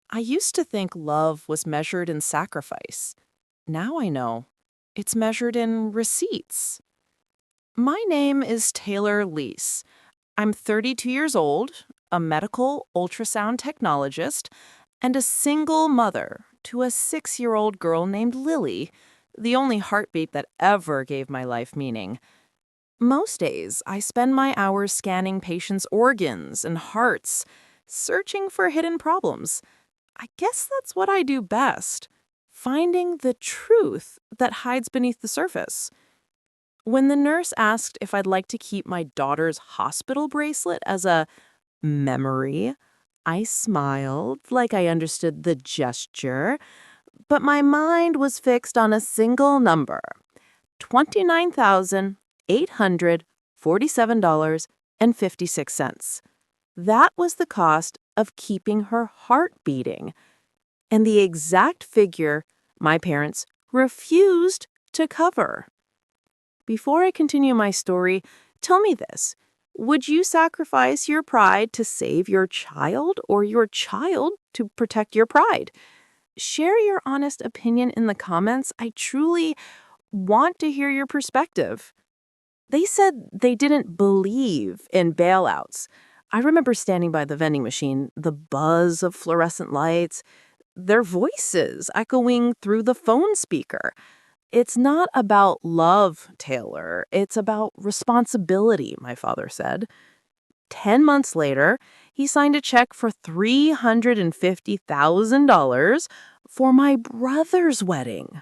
I used to think love was measured in sacrifice. Now I know it's measured in receipts. My name is Taylor Lease. I'm 32 years old, a medical ultrasound technologist, and a single mother to a 6-year-old girl named Lily, the only heartbeat that ever gave my life meaning. Most days, I spend my hours scanning patients' organs and hearts, searching for hidden problems. I guess that's what I do best, finding the truth that hides beneath the surface. When the nurse asked if I'd like to keep my daughter's hospital bracelet as a memory, I smiled like I understood the gesture, but my mind was fixed on a single number: $29,847.56. That was the cost of keeping her heart beating, and the exact figure my parents refused to cover. Before I continue my story, tell me this. Would you sacrifice your pride to save your child, or your child to protect your pride? Share your honest opinion in the comments. I truly want to hear your perspective. They said they didn't believe in bailouts. I remember standing by the vending machine, the buzz of fluorescent lights, their voices echoing through the phone speaker. It's not about love, Taylor. It's about responsibility, my father said. 10 months later, he signed a check for $350,000 for my brother's wedding.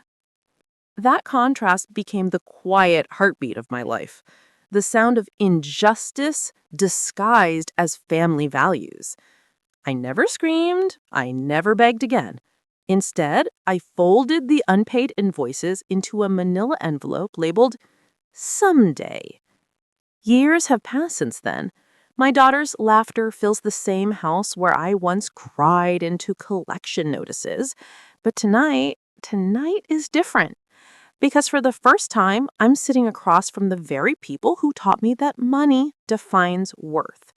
That contrast became the quiet heartbeat of my life, the sound of injustice disguised as family values. I never screamed, I never begged again. Instead, I folded the unpaid invoices into a manila envelope labeled Someday. Years have passed since then. My daughter's laughter fills the same house where I once cried into collection notices. But tonight is different. Because for the first time, I'm sitting across from the very people who taught me that money defines worth.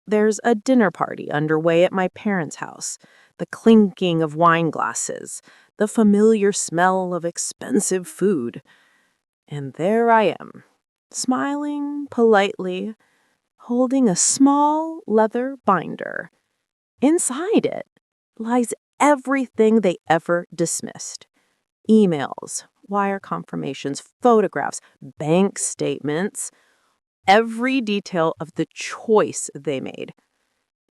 There's a dinner party underway at my parents' house, the clinking of wine glasses, the familiar smell of expensive food. And there I am, smiling politely, holding a small leather binder. Inside it lies everything they ever dismissed: emails, wire confirmations, photographs, bank statements, every detail of the choice they made.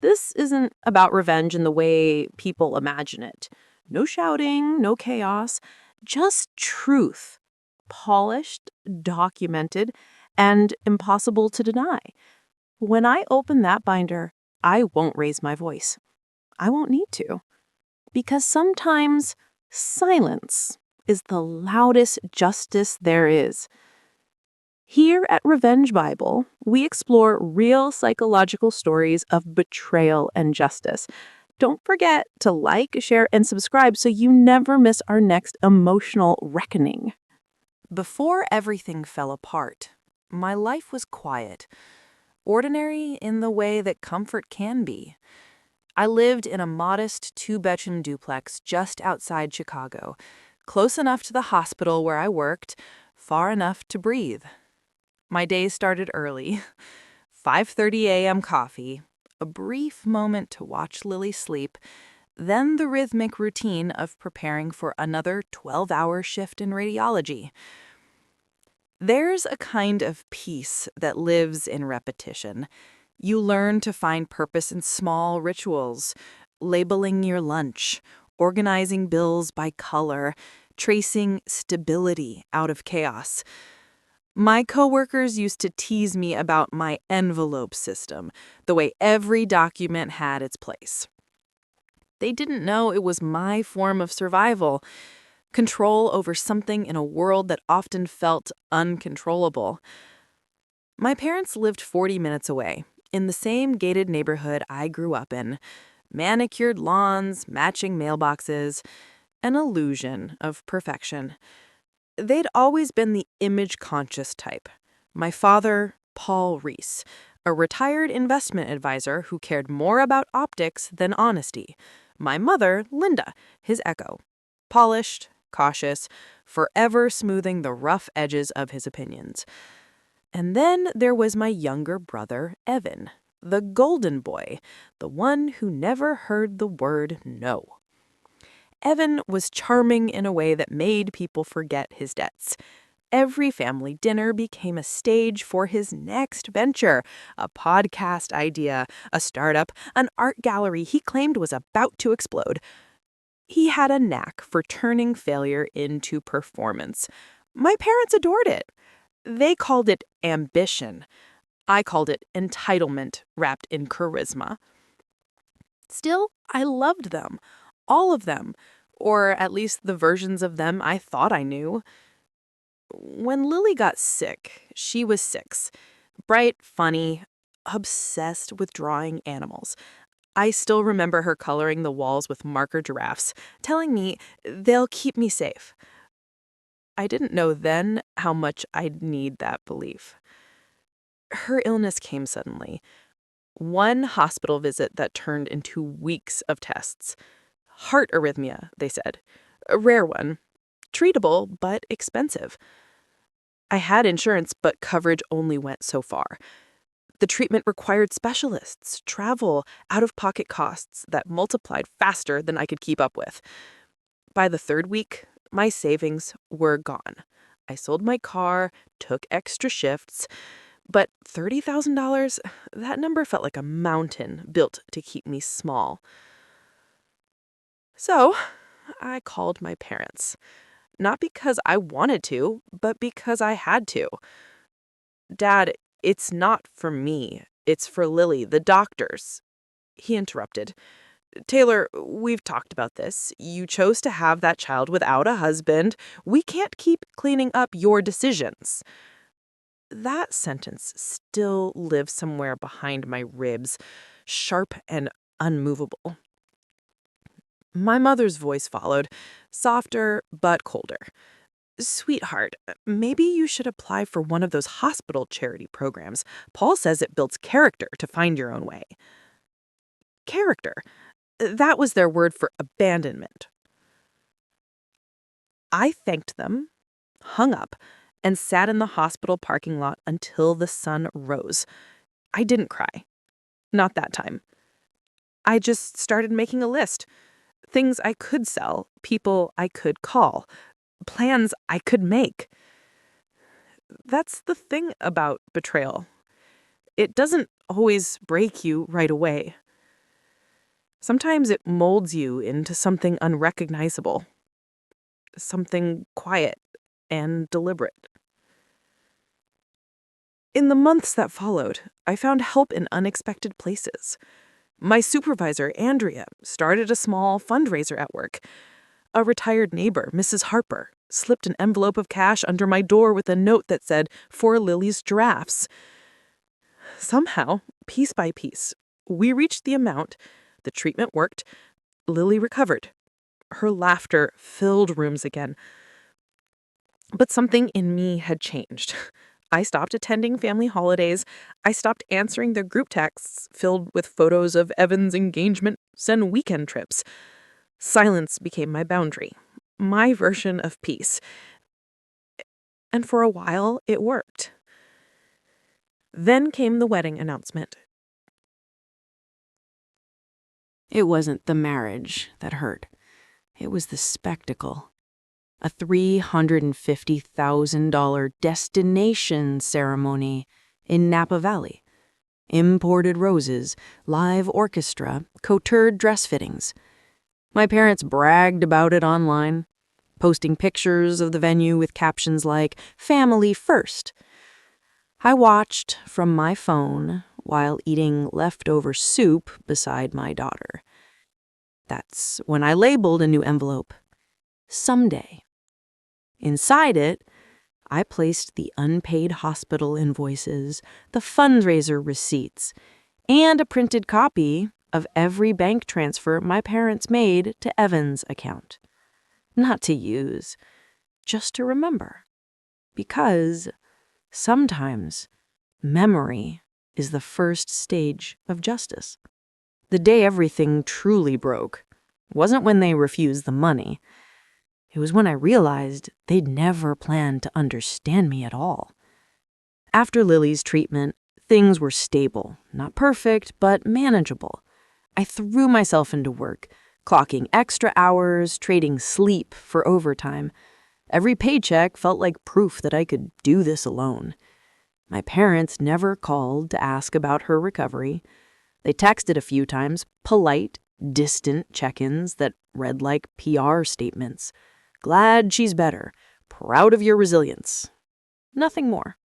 This isn't about revenge in the way people imagine it. No shouting, no chaos, just truth. Polished, documented, and impossible to deny. When I open that binder, I won't raise my voice. I won't need to. Because sometimes silence is the loudest justice there is. Here at Revenge Bible, we explore real psychological stories of betrayal and justice. Don't forget to like, share, and subscribe so you never miss our next emotional reckoning. Before everything fell apart, my life was quiet, ordinary in the way that comfort can be. I lived in a modest 2-bedroom duplex just outside Chicago, close enough to the hospital where I worked, far enough to breathe. My days started early. 5:30 a.m. coffee, a brief moment to watch Lily sleep, then the rhythmic routine of preparing for another 12-hour shift in radiology. There's a kind of peace that lives in repetition. You learn to find purpose in small rituals, labeling your lunch, organizing bills by color, tracing stability out of chaos. My coworkers used to tease me about my envelope system, the way every document had its place. They didn't know it was my form of survival, control over something in a world that often felt uncontrollable. My parents lived 40 minutes away, in the same gated neighborhood I grew up in. Manicured lawns, matching mailboxes, an illusion of perfection. They'd always been the image-conscious type. My father, Paul Reese, a retired investment advisor who cared more about optics than honesty. My mother, Linda, his echo. Polished, cautious, forever smoothing the rough edges of his opinions. And then there was my younger brother, Evan, the golden boy, the one who never heard the word no. Evan was charming in a way that made people forget his debts. Every family dinner became a stage for his next venture, a podcast idea, a startup, an art gallery he claimed was about to explode. He had a knack for turning failure into performance. My parents adored it. They called it ambition. I called it entitlement wrapped in charisma. Still, I loved them. All of them. Or at least the versions of them I thought I knew. When Lily got sick, she was 6. Bright, funny, obsessed with drawing animals. I still remember her coloring the walls with marker giraffes, telling me they'll keep me safe. I didn't know then how much I'd need that belief. Her illness came suddenly. One hospital visit that turned into weeks of tests. Heart arrhythmia, they said. A rare one. Treatable, but expensive. I had insurance, but coverage only went so far. The treatment required specialists, travel, out-of-pocket costs that multiplied faster than I could keep up with. By the 3rd week, my savings were gone. I sold my car, took extra shifts, but $30,000, that number felt like a mountain built to keep me small. So, I called my parents. Not because I wanted to, but because I had to. Dad, it's not for me. It's for Lily, the doctors. He interrupted. Taylor, we've talked about this. You chose to have that child without a husband. We can't keep cleaning up your decisions. That sentence still lives somewhere behind my ribs, sharp and unmovable. My mother's voice followed, softer but colder. Sweetheart, maybe you should apply for one of those hospital charity programs. Paul says it builds character to find your own way. Character. That was their word for abandonment. I thanked them, hung up, and sat in the hospital parking lot until the sun rose. I didn't cry. Not that time. I just started making a list. Things I could sell, people I could call, plans I could make. That's the thing about betrayal. It doesn't always break you right away. Sometimes it molds you into something unrecognizable, something quiet and deliberate. In the months that followed, I found help in unexpected places. My supervisor, Andrea, started a small fundraiser at work. A retired neighbor, Mrs. Harper, slipped an envelope of cash under my door with a note that said, "For Lily's giraffes." Somehow, piece by piece, we reached the amount, the treatment worked, Lily recovered. Her laughter filled rooms again. But something in me had changed. I stopped attending family holidays. I stopped answering their group texts filled with photos of Evan's engagements and weekend trips. Silence became my boundary, my version of peace. And for a while, it worked. Then came the wedding announcement. It wasn't the marriage that hurt. It was the spectacle. A $350,000 destination ceremony in Napa Valley. Imported roses, live orchestra, coutured dress fittings. My parents bragged about it online, posting pictures of the venue with captions like, "Family First." I watched from my phone while eating leftover soup beside my daughter. That's when I labeled a new envelope, "Someday." Inside it, I placed the unpaid hospital invoices, the fundraiser receipts, and a printed copy of every bank transfer my parents made to Evan's account. Not to use, just to remember. Because sometimes memory is the first stage of justice. The day everything truly broke, It wasn't when they refused the money. It was when I realized they'd never planned to understand me at all. After Lily's treatment, things were stable, not perfect, but manageable. I threw myself into work, clocking extra hours, trading sleep for overtime. Every paycheck felt like proof that I could do this alone. My parents never called to ask about her recovery. They texted a few times, polite, distant check-ins that read like PR statements. Glad she's better. Proud of your resilience. Nothing more.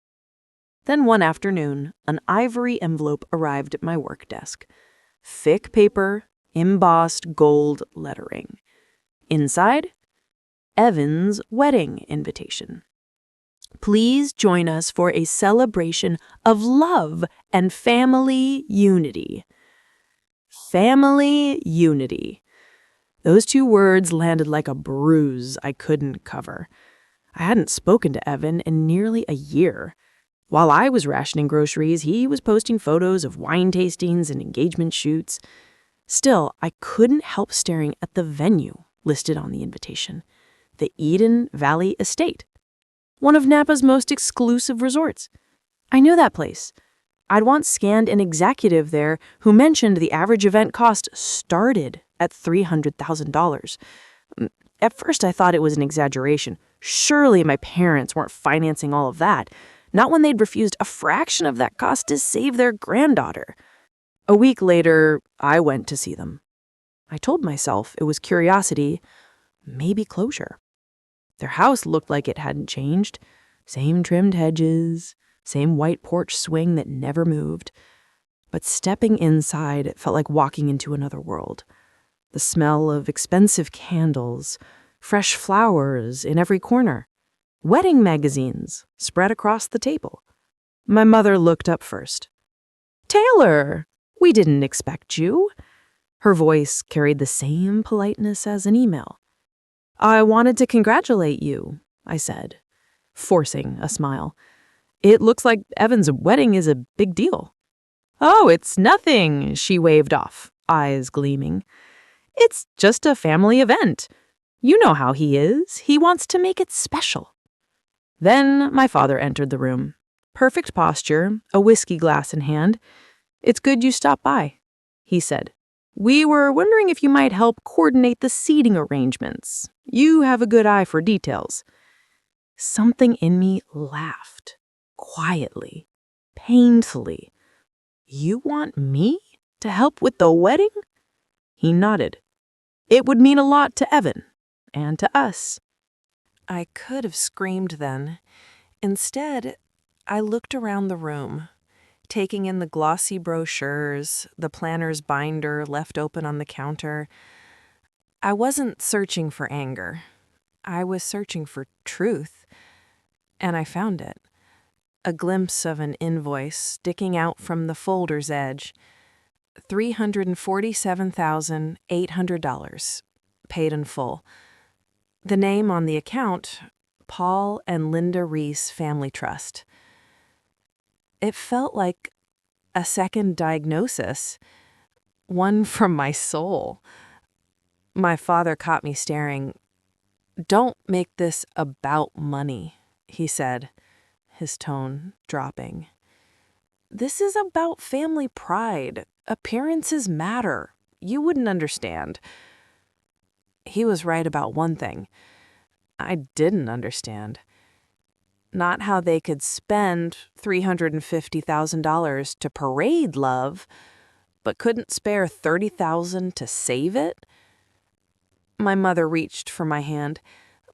Then one afternoon, an ivory envelope arrived at my work desk. Thick paper, embossed gold lettering. Inside, Evan's wedding invitation. Please join us for a celebration of love and family unity. Family unity. Those two words landed like a bruise I couldn't cover. I hadn't spoken to Evan in nearly a year. While I was rationing groceries, he was posting photos of wine tastings and engagement shoots. Still, I couldn't help staring at the venue listed on the invitation. The Eden Valley Estate, one of Napa's most exclusive resorts. I knew that place. I'd once scanned an executive there who mentioned the average event cost started at $300,000. At first, I thought it was an exaggeration. Surely my parents weren't financing all of that, not when they'd refused a fraction of that cost to save their granddaughter. A week later, I went to see them. I told myself it was curiosity, maybe closure. Their house looked like it hadn't changed. Same trimmed hedges, same white porch swing that never moved. But stepping inside, it felt like walking into another world. The smell of expensive candles, fresh flowers in every corner, wedding magazines spread across the table. My mother looked up first. "Taylor, we didn't expect you." Her voice carried the same politeness as an email. "I wanted to congratulate you," I said, forcing a smile. "It looks like Evan's wedding is a big deal." "Oh, it's nothing," she waved off, eyes gleaming. "It's just a family event. You know how he is. He wants to make it special." Then my father entered the room. Perfect posture, a whiskey glass in hand. "It's good you stopped by," he said. "We were wondering if you might help coordinate the seating arrangements. You have a good eye for details." Something in me laughed, quietly, painfully. "You want me to help with the wedding?" He nodded. "It would mean a lot to Evan, and to us." I could have screamed then. Instead, I looked around the room, taking in the glossy brochures, the planner's binder left open on the counter. I wasn't searching for anger. I was searching for truth, and I found it. A glimpse of an invoice sticking out from the folder's edge. $347,800, paid in full. The name on the account, Paul and Linda Reese Family Trust. It felt like a second diagnosis, one from my soul. My father caught me staring. "Don't make this about money," he said, his tone dropping. "This is about family pride. Appearances matter. You wouldn't understand." He was right about one thing. I didn't understand. Not how they could spend $350,000 to parade love, but couldn't spare $30,000 to save it. My mother reached for my hand.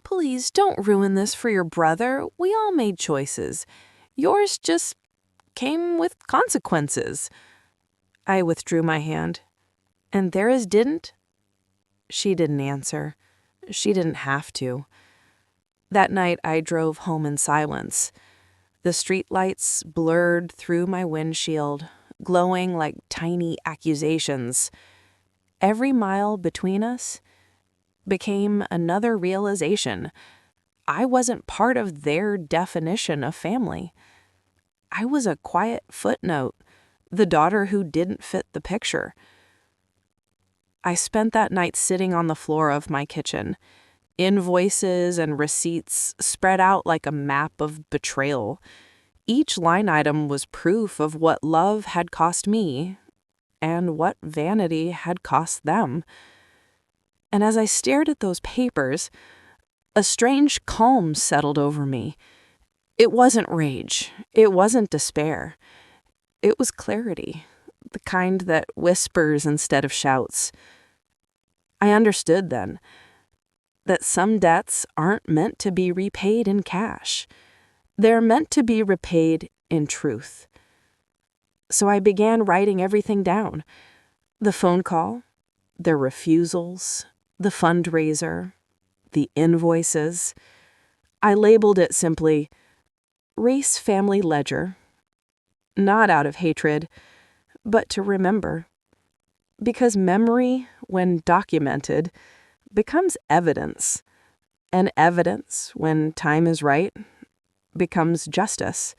"Please don't ruin this for your brother. We all made choices. Yours just came with consequences." I withdrew my hand. "And theirs didn't?" She didn't answer. She didn't have to. That night, I drove home in silence. The streetlights blurred through my windshield, glowing like tiny accusations. Every mile between us became another realization. I wasn't part of their definition of family. I was a quiet footnote, the daughter who didn't fit the picture. I spent that night sitting on the floor of my kitchen, invoices and receipts spread out like a map of betrayal. Each line item was proof of what love had cost me and what vanity had cost them. And as I stared at those papers, a strange calm settled over me. It wasn't rage. It wasn't despair. It was clarity, the kind that whispers instead of shouts. I understood then that some debts aren't meant to be repaid in cash. They're meant to be repaid in truth. So I began writing everything down. The phone call, the refusals, the fundraiser, the invoices. I labeled it simply Race Family Ledger, not out of hatred, but to remember. Because memory, when documented, becomes evidence, and evidence, when time is right, becomes justice.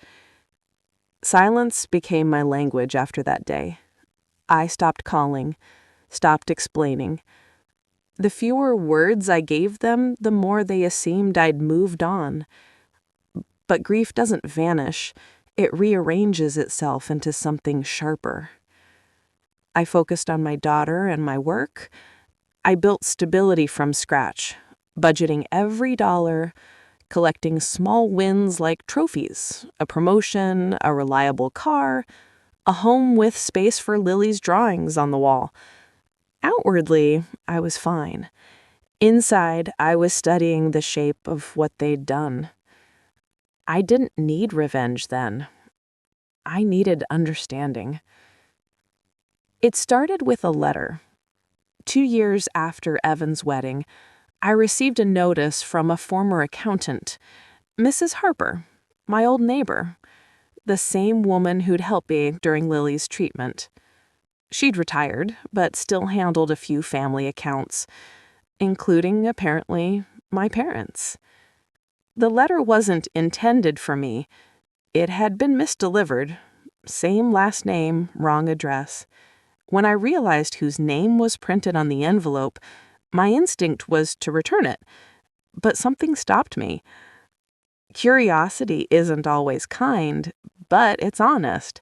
Silence became my language after that day. I stopped calling, stopped explaining. The fewer words I gave them, the more they assumed I'd moved on. But grief doesn't vanish. It rearranges itself into something sharper. I focused on my daughter and my work. I built stability from scratch, budgeting every dollar, collecting small wins like trophies, a promotion, a reliable car, a home with space for Lily's drawings on the wall. Outwardly, I was fine. Inside, I was studying the shape of what they'd done. I didn't need revenge then. I needed understanding. It started with a letter. 2 years after Evan's wedding, I received a notice from a former accountant, Mrs. Harper, my old neighbor, the same woman who'd helped me during Lily's treatment. She'd retired, but still handled a few family accounts, including, apparently, my parents. The letter wasn't intended for me. It had been misdelivered. Same last name, wrong address. When I realized whose name was printed on the envelope, my instinct was to return it. But something stopped me. Curiosity isn't always kind, but it's honest.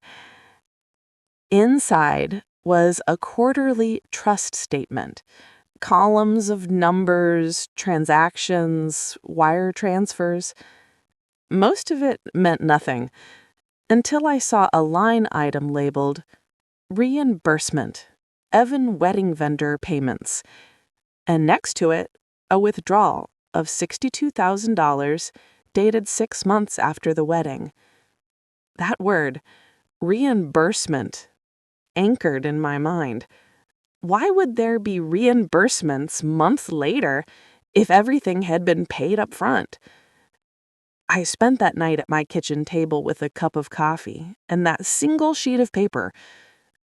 Inside was a quarterly trust statement. Columns of numbers, transactions, wire transfers. Most of it meant nothing, until I saw a line item labeled Reimbursement, Evan Wedding Vendor Payments, and next to it, a withdrawal of $62,000 dated 6 months after the wedding. That word, reimbursement, anchored in my mind. Why would there be reimbursements months later if everything had been paid up front? I spent that night at my kitchen table with a cup of coffee and that single sheet of paper.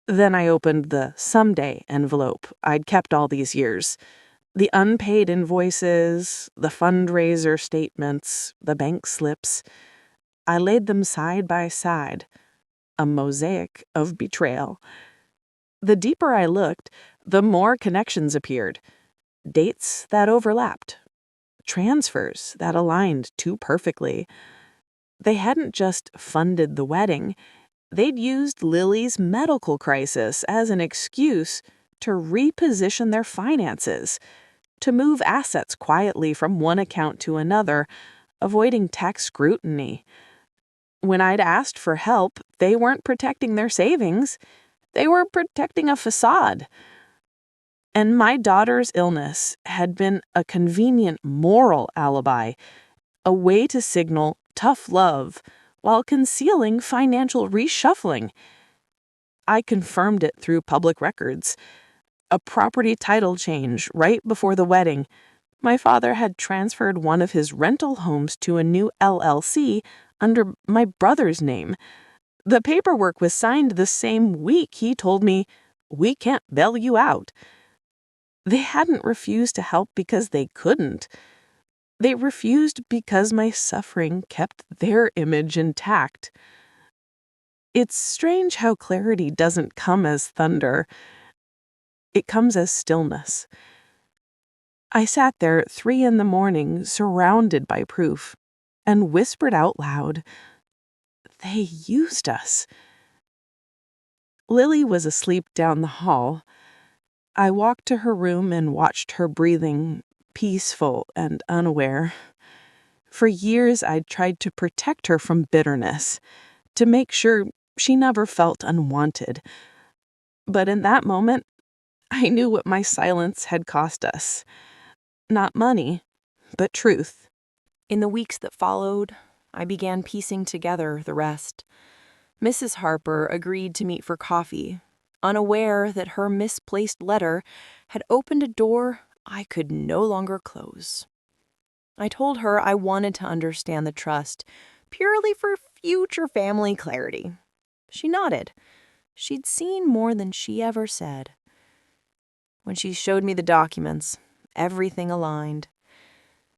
Then I opened the someday envelope I'd kept all these years. The unpaid invoices, the fundraiser statements, the bank slips. I laid them side by side, a mosaic of betrayal. The deeper I looked, the more connections appeared. Dates that overlapped. Transfers that aligned too perfectly. They hadn't just funded the wedding. They'd used Lily's medical crisis as an excuse to reposition their finances, to move assets quietly from one account to another, avoiding tax scrutiny. When I'd asked for help, they weren't protecting their savings. They were protecting a facade. And my daughter's illness had been a convenient moral alibi, a way to signal tough love while concealing financial reshuffling. I confirmed it through public records. A property title change right before the wedding. My father had transferred one of his rental homes to a new LLC under my brother's name. The paperwork was signed the same week he told me, "We can't bail you out." They hadn't refused to help because they couldn't. They refused because my suffering kept their image intact. It's strange how clarity doesn't come as thunder. It comes as stillness. I sat there at 3 a.m, surrounded by proof, and whispered out loud, "They used us." Lily was asleep down the hall. I walked to her room and watched her breathing, peaceful and unaware. For years, I'd tried to protect her from bitterness, to make sure she never felt unwanted. But in that moment, I knew what my silence had cost us. Not money, but truth. In the weeks that followed, I began piecing together the rest. Mrs. Harper agreed to meet for coffee, unaware that her misplaced letter had opened a door I could no longer close. I told her I wanted to understand the trust, purely for future family clarity. She nodded. She'd seen more than she ever said. When she showed me the documents, everything aligned.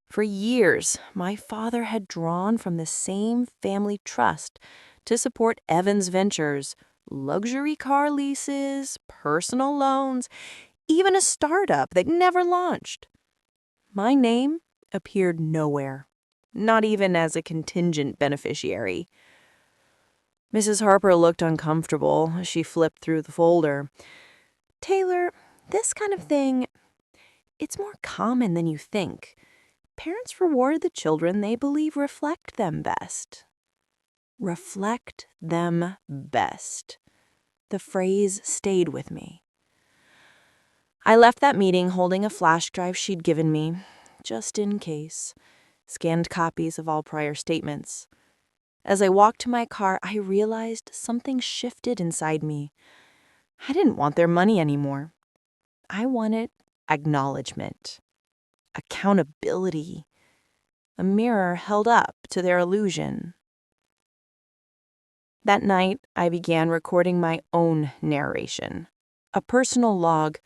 For years, my father had drawn from the same family trust to support Evan's ventures, luxury car leases, personal loans, even a startup that never launched. My name appeared nowhere, not even as a contingent beneficiary. Mrs. Harper looked uncomfortable as she flipped through the folder. "Taylor, this kind of thing, it's more common than you think. Parents reward the children they believe reflect them best." Reflect them best. The phrase stayed with me. I left that meeting holding a flash drive she'd given me, just in case, scanned copies of all prior statements. As I walked to my car, I realized something shifted inside me. I didn't want their money anymore. I wanted acknowledgement, accountability, a mirror held up to their illusion. That night, I began recording my own narration, a personal log,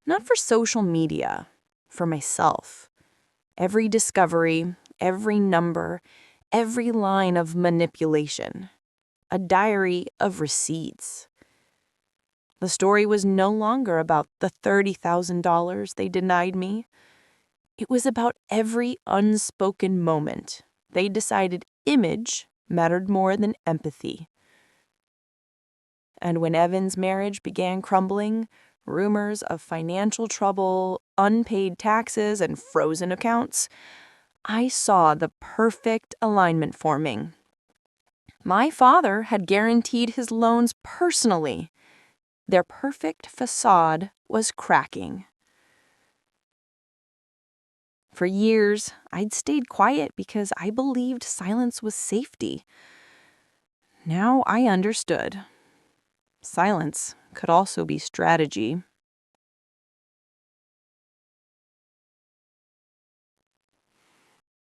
not for social media, for myself. Every discovery, every number, every line of manipulation, a diary of receipts. The story was no longer about the $30,000 they denied me. It was about every unspoken moment they decided image mattered more than empathy. And when Evan's marriage began crumbling, rumors of financial trouble, unpaid taxes, and frozen accounts, I saw the perfect alignment forming. My father had guaranteed his loans personally. Their perfect facade was cracking. For years, I'd stayed quiet because I believed silence was safety. Now I understood. Silence could also be strategy.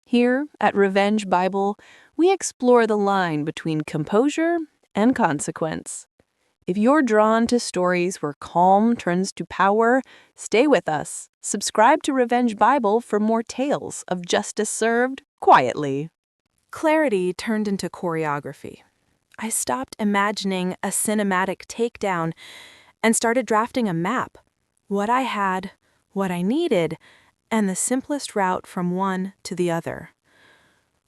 Here at Revenge Bible, we explore the line between composure and consequence. If you're drawn to stories where calm turns to power, stay with us. Subscribe to Revenge Bible for more tales of justice served quietly. Clarity turned into choreography. I stopped imagining a cinematic takedown and started drafting a map. What I had, what I needed, and the simplest route from one to the other.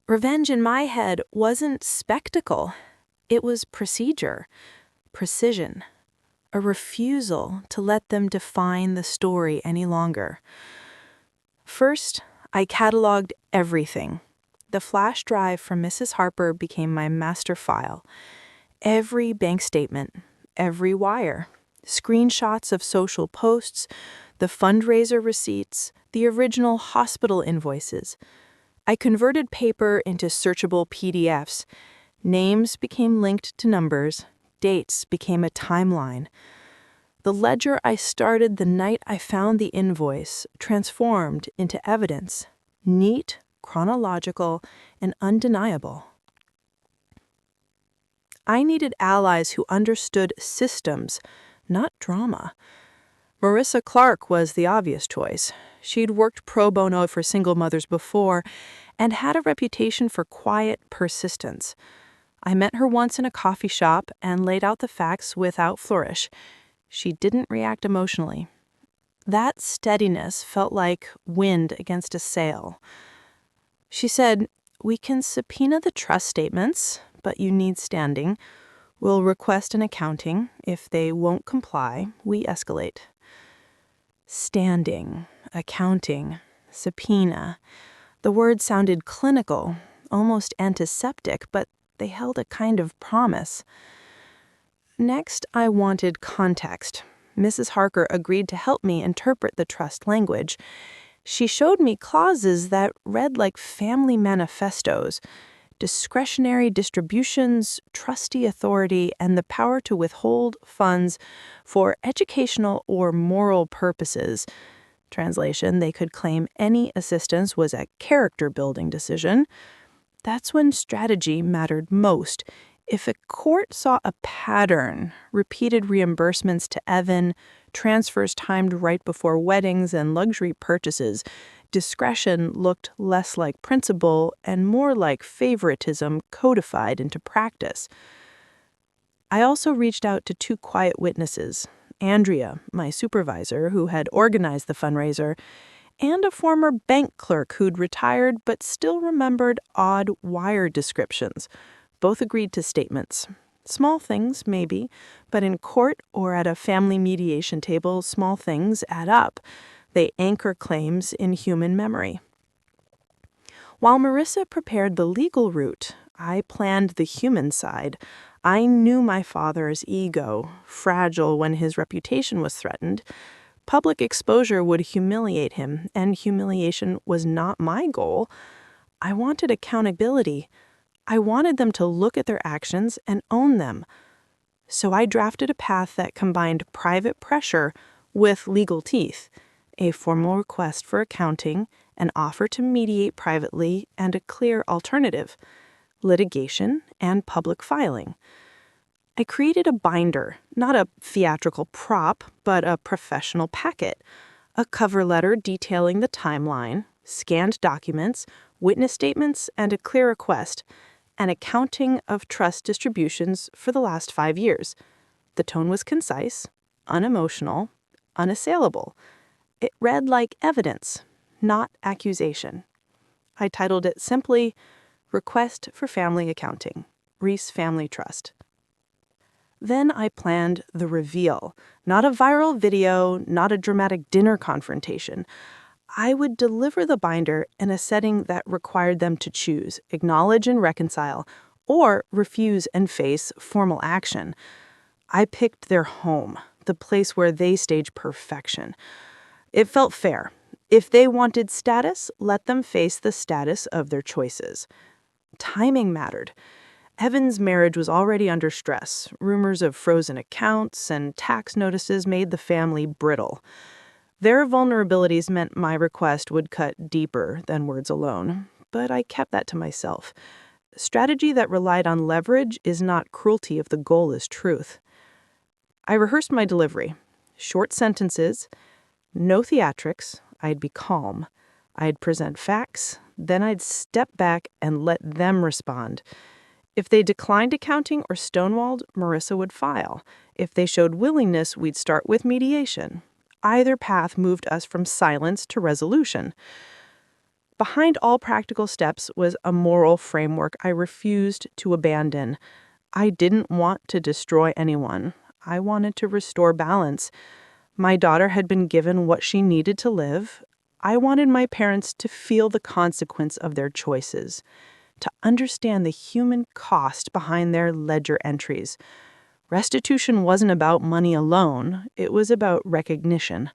Revenge in my head wasn't spectacle. It was procedure, precision, a refusal to let them define the story any longer. First, I cataloged everything. The flash drive from Mrs. Harper became my master file. Every bank statement, every wire, screenshots of social posts, the fundraiser receipts, the original hospital invoices. I converted paper into searchable PDFs. Names became linked to numbers. Dates became a timeline. The ledger I started the night I found the invoice transformed into evidence, neat, chronological, and undeniable. I needed allies who understood systems, not drama. Marissa Clark was the obvious choice. She'd worked pro bono for single mothers before and had a reputation for quiet persistence. I met her once in a coffee shop and laid out the facts without flourish. She didn't react emotionally. That steadiness felt like wind against a sail. She said, "We can subpoena the trust statements, but you need standing. We'll request an accounting. If they won't comply, we escalate." Standing, accounting, subpoena. The words sounded clinical, almost antiseptic, but they held a kind of promise. Next, I wanted context. Mrs. Harker agreed to help me interpret the trust language. She showed me clauses that read like family manifestos: discretionary distributions, trustee authority, and the power to withhold funds for educational or moral purposes. Translation: they could claim any assistance was a character-building decision. That's when strategy mattered most. If a court saw a pattern, repeated reimbursements to Evan, transfers timed right before weddings and luxury purchases, discretion looked less like principle and more like favoritism codified into practice. I also reached out to 2 quiet witnesses: Andrea, my supervisor, who had organized the fundraiser, and a former bank clerk who'd retired but still remembered odd wire descriptions. Both agreed to statements. Small things, maybe, but in court or at a family mediation table, small things add up. They anchor claims in human memory. While Marissa prepared the legal route, I planned the human side. I knew my father's ego, fragile when his reputation was threatened. Public exposure would humiliate him, and humiliation was not my goal. I wanted accountability. I wanted them to look at their actions and own them. So I drafted a path that combined private pressure with legal teeth: a formal request for accounting, an offer to mediate privately, and a clear alternative: litigation and public filing. I created a binder, not a theatrical prop, but a professional packet: a cover letter detailing the timeline, scanned documents, witness statements, and a clear request: an accounting of trust distributions for the last 5 years. The tone was concise, unemotional, unassailable. It read like evidence, not accusation. I titled it simply, "Request for Family Accounting, Reese Family Trust." Then I planned the reveal, not a viral video, not a dramatic dinner confrontation. I would deliver the binder in a setting that required them to choose, acknowledge and reconcile, or refuse and face formal action. I picked their home, the place where they stage perfection. It felt fair. If they wanted status, let them face the status of their choices. Timing mattered. Evan's marriage was already under stress. Rumors of frozen accounts and tax notices made the family brittle. Their vulnerabilities meant my request would cut deeper than words alone, but I kept that to myself. Strategy that relied on leverage is not cruelty if the goal is truth. I rehearsed my delivery. Short sentences, no theatrics. I'd be calm. I'd present facts, then I'd step back and let them respond. If they declined accounting or stonewalled, Marissa would file. If they showed willingness, we'd start with mediation. Either path moved us from silence to resolution. Behind all practical steps was a moral framework I refused to abandon. I didn't want to destroy anyone. I wanted to restore balance. My daughter had been given what she needed to live. I wanted my parents to feel the consequence of their choices, to understand the human cost behind their ledger entries. Restitution wasn't about money alone. It was about recognition.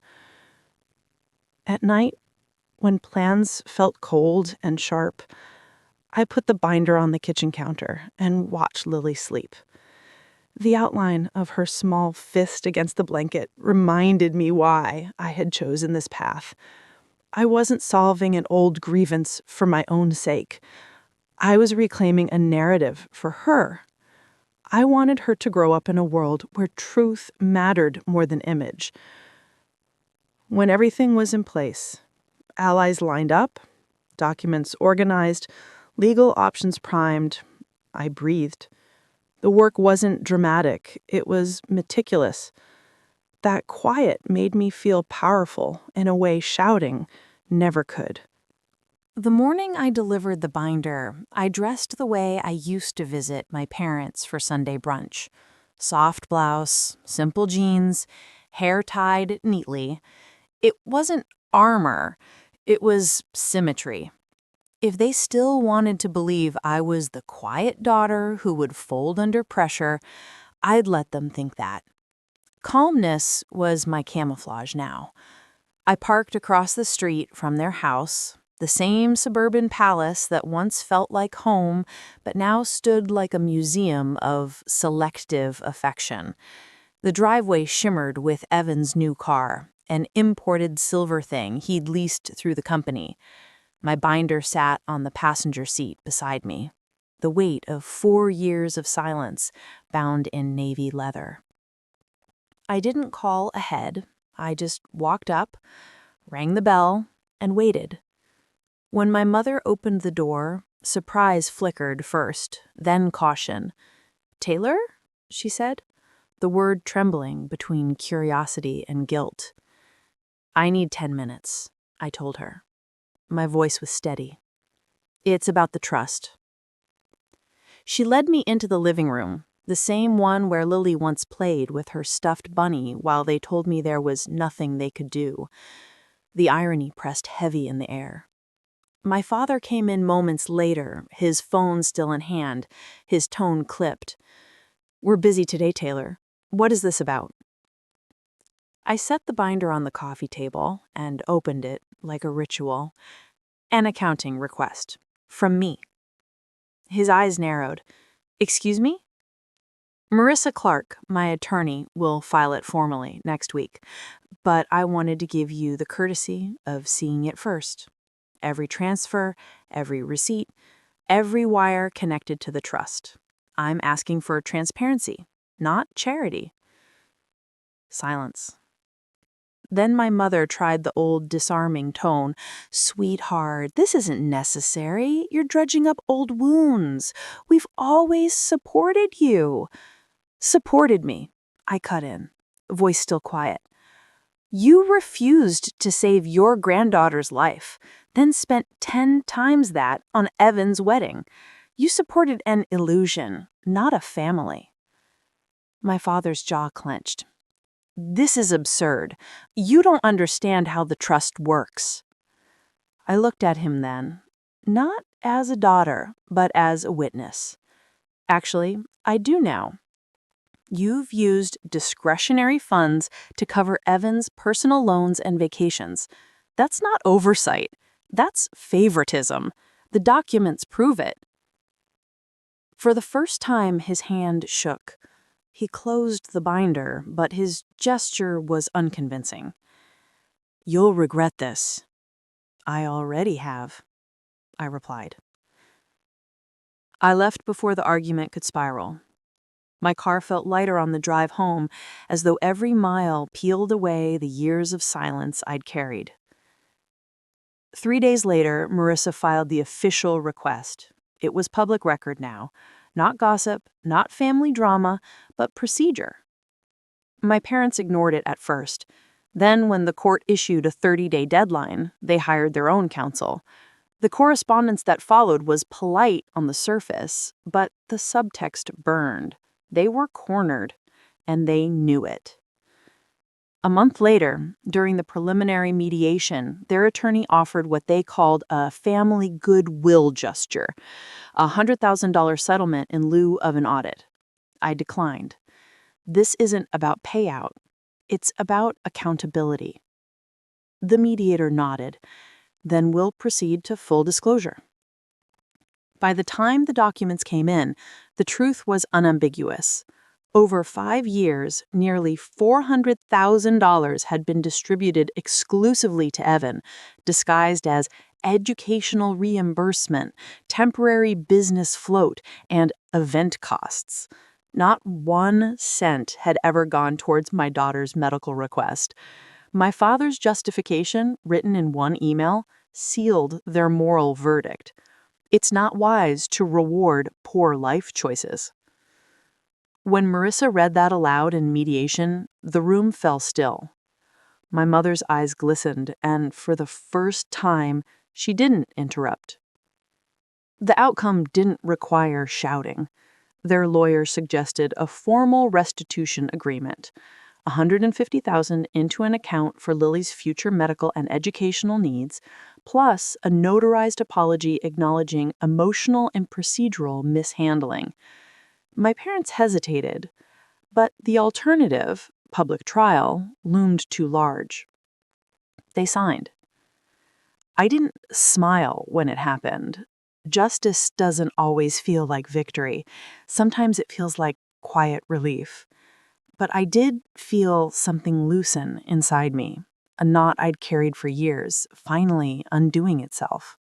At night, when plans felt cold and sharp, I put the binder on the kitchen counter and watched Lily sleep. The outline of her small fist against the blanket reminded me why I had chosen this path. I wasn't solving an old grievance for my own sake. I was reclaiming a narrative for her. I wanted her to grow up in a world where truth mattered more than image. When everything was in place, allies lined up, documents organized, legal options primed, I breathed. The work wasn't dramatic. It was meticulous. That quiet made me feel powerful in a way shouting never could. The morning I delivered the binder, I dressed the way I used to visit my parents for Sunday brunch. Soft blouse, simple jeans, hair tied neatly. It wasn't armor, it was symmetry. If they still wanted to believe I was the quiet daughter who would fold under pressure, I'd let them think that. Calmness was my camouflage now. I parked across the street from their house, the same suburban palace that once felt like home, but now stood like a museum of selective affection. The driveway shimmered with Evan's new car, an imported silver thing he'd leased through the company. My binder sat on the passenger seat beside me, the weight of 4 years of silence bound in navy leather. I didn't call ahead. I just walked up, rang the bell, and waited. When my mother opened the door, surprise flickered first, then caution. "Taylor?" she said, the word trembling between curiosity and guilt. "I need 10 minutes," I told her. My voice was steady. "It's about the trust." She led me into the living room, the same one where Lily once played with her stuffed bunny while they told me there was nothing they could do. The irony pressed heavy in the air. My father came in moments later, his phone still in hand, his tone clipped. "We're busy today, Taylor. What is this about?" I set the binder on the coffee table and opened it like a ritual. An accounting request. From me. His eyes narrowed. "Excuse me?" "Marissa Clark, my attorney, will file it formally next week, but I wanted to give you the courtesy of seeing it first. Every transfer, every receipt, every wire connected to the trust. I'm asking for transparency, not charity." Silence. Then my mother tried the old disarming tone. "Sweetheart, this isn't necessary. You're dredging up old wounds. We've always supported you." "Supported me," I cut in, voice still quiet. "You refused to save your granddaughter's life, then spent 10 times that on Evan's wedding. You supported an illusion, not a family." My father's jaw clenched. "This is absurd. You don't understand how the trust works." I looked at him then, not as a daughter, but as a witness. "Actually, I do now. You've used discretionary funds to cover Evan's personal loans and vacations. That's not oversight. That's favoritism. The documents prove it." For the first time, his hand shook. He closed the binder, but his gesture was unconvincing. "You'll regret this." "I already have," I replied. I left before the argument could spiral. My car felt lighter on the drive home, as though every mile peeled away the years of silence I'd carried. 3 days later, Marissa filed the official request. It was public record now. Not gossip, not family drama, but procedure. My parents ignored it at first. Then, when the court issued a 30-day deadline, they hired their own counsel. The correspondence that followed was polite on the surface, but the subtext burned. They were cornered, and they knew it. A month later, during the preliminary mediation, their attorney offered what they called a family goodwill gesture, a $100,000 settlement in lieu of an audit. I declined. This isn't about payout. It's about accountability. The mediator nodded. Then we'll proceed to full disclosure. By the time the documents came in, the truth was unambiguous. Over 5 years, nearly $400,000 had been distributed exclusively to Evan, disguised as educational reimbursement, temporary business float, and event costs. Not 1 cent had ever gone towards my daughter's medical request. My father's justification, written in one email, sealed their moral verdict. It's not wise to reward poor life choices. When Marissa read that aloud in mediation, the room fell still. My mother's eyes glistened, and for the first time, she didn't interrupt. The outcome didn't require shouting. Their lawyer suggested a formal restitution agreement, $150,000 into an account for Lily's future medical and educational needs, plus a notarized apology acknowledging emotional and procedural mishandling. My parents hesitated, but the alternative, public trial, loomed too large. They signed. I didn't smile when it happened. Justice doesn't always feel like victory. Sometimes it feels like quiet relief. But I did feel something loosen inside me, a knot I'd carried for years, finally undoing itself.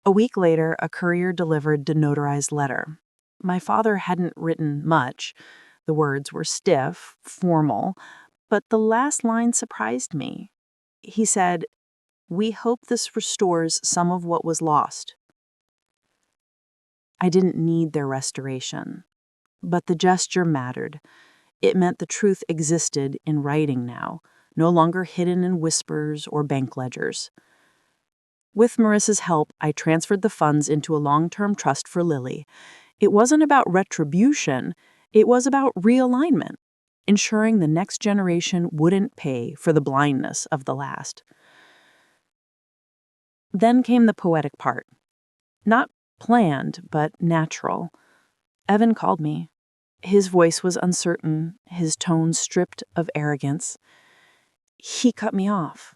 A week later, a courier delivered the notarized letter. My father hadn't written much. The words were stiff, formal, but the last line surprised me. He said, "We hope this restores some of what was lost." I didn't need their restoration, but the gesture mattered. It meant the truth existed in writing now, no longer hidden in whispers or bank ledgers. With Marissa's help, I transferred the funds into a long-term trust for Lily. It wasn't about retribution, it was about realignment, ensuring the next generation wouldn't pay for the blindness of the last. Then came the poetic part. Not planned, but natural. Evan called me. His voice was uncertain, his tone stripped of arrogance. He cut me off.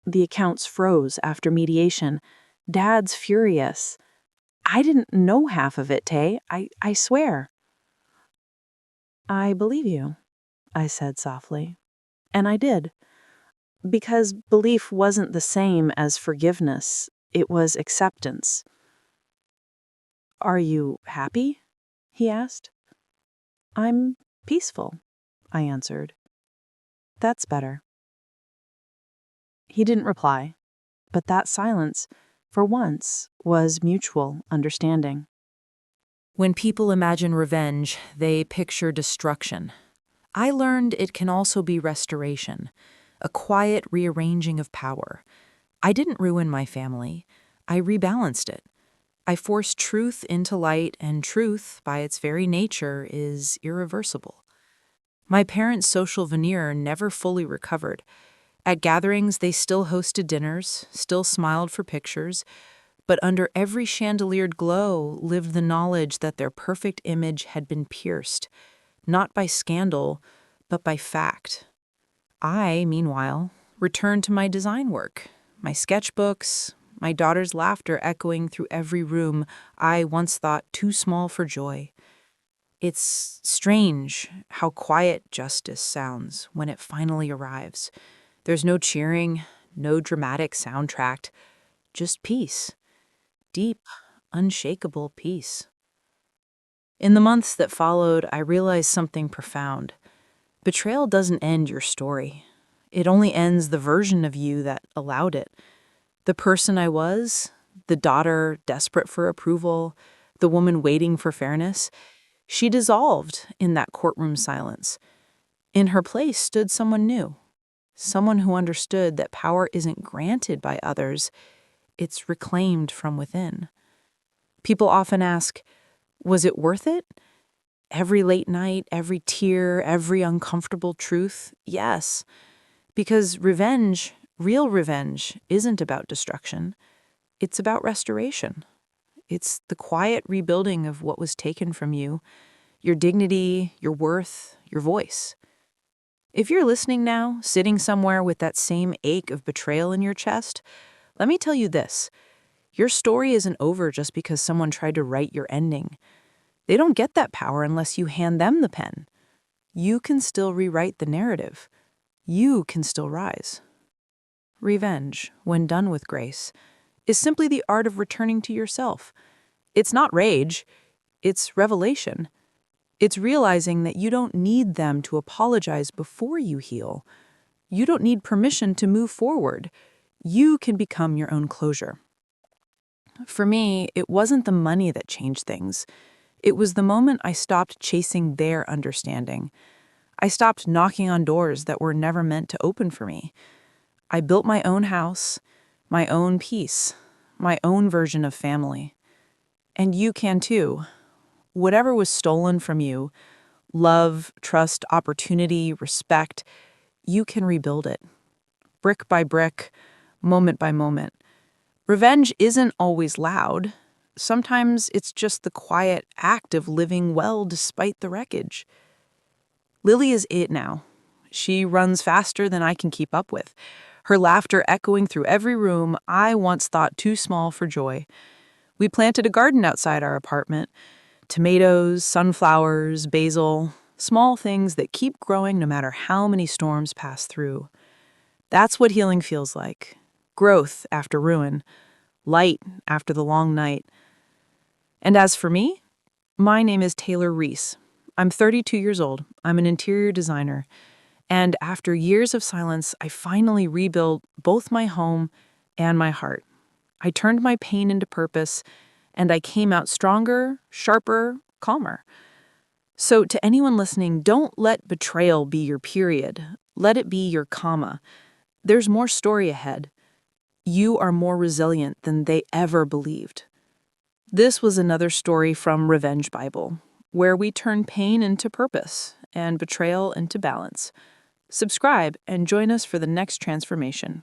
The accounts froze after mediation. Dad's furious. I didn't know half of it, Tay. I swear. I believe you, I said softly. And I did. Because belief wasn't the same as forgiveness. It was acceptance. Are you happy? He asked. I'm peaceful, I answered. That's better. He didn't reply, but that silence, for once, was mutual understanding. When people imagine revenge, they picture destruction. I learned it can also be restoration, a quiet rearranging of power. I didn't ruin my family. I rebalanced it. I forced truth into light, and truth, by its very nature, is irreversible. My parents' social veneer never fully recovered. At gatherings, they still hosted dinners, still smiled for pictures, but under every chandeliered glow lived the knowledge that their perfect image had been pierced, not by scandal, but by fact. I, meanwhile, returned to my design work, my sketchbooks, my daughter's laughter echoing through every room I once thought too small for joy. It's strange how quiet justice sounds when it finally arrives. There's no cheering, no dramatic soundtrack, just peace. Deep, unshakable peace. In the months that followed, I realized something profound. Betrayal doesn't end your story. It only ends the version of you that allowed it. The person I was, the daughter desperate for approval, the woman waiting for fairness, she dissolved in that courtroom silence. In her place stood someone new, someone who understood that power isn't granted by others, it's reclaimed from within. People often ask, was it worth it? Every late night, every tear, every uncomfortable truth? Yes, because revenge, real revenge, isn't about destruction. It's about restoration. It's the quiet rebuilding of what was taken from you, your dignity, your worth, your voice. If you're listening now, sitting somewhere with that same ache of betrayal in your chest, let me tell you this. Your story isn't over just because someone tried to write your ending. They don't get that power unless you hand them the pen. You can still rewrite the narrative. You can still rise. Revenge, when done with grace, is simply the art of returning to yourself. It's not rage, it's revelation. It's realizing that you don't need them to apologize before you heal. You don't need permission to move forward. You can become your own closure. For me, it wasn't the money that changed things. It was the moment I stopped chasing their understanding. I stopped knocking on doors that were never meant to open for me. I built my own house, my own peace, my own version of family. And you can too. Whatever was stolen from you, love, trust, opportunity, respect, you can rebuild it. Brick by brick, moment by moment. Revenge isn't always loud. Sometimes it's just the quiet act of living well despite the wreckage. Lily is it now. She runs faster than I can keep up with, her laughter echoing through every room I once thought too small for joy. We planted a garden outside our apartment. Tomatoes, sunflowers, basil, small things that keep growing no matter how many storms pass through. That's what healing feels like. Growth after ruin, light after the long night. And as for me, my name is Taylor Reese. I'm 32 years old. I'm an interior designer. And after years of silence, I finally rebuilt both my home and my heart. I turned my pain into purpose, and I came out stronger, sharper, calmer. So to anyone listening, don't let betrayal be your period. Let it be your comma. There's more story ahead. You are more resilient than they ever believed. This was another story from Revenge Bible, where we turn pain into purpose and betrayal into balance. Subscribe and join us for the next transformation.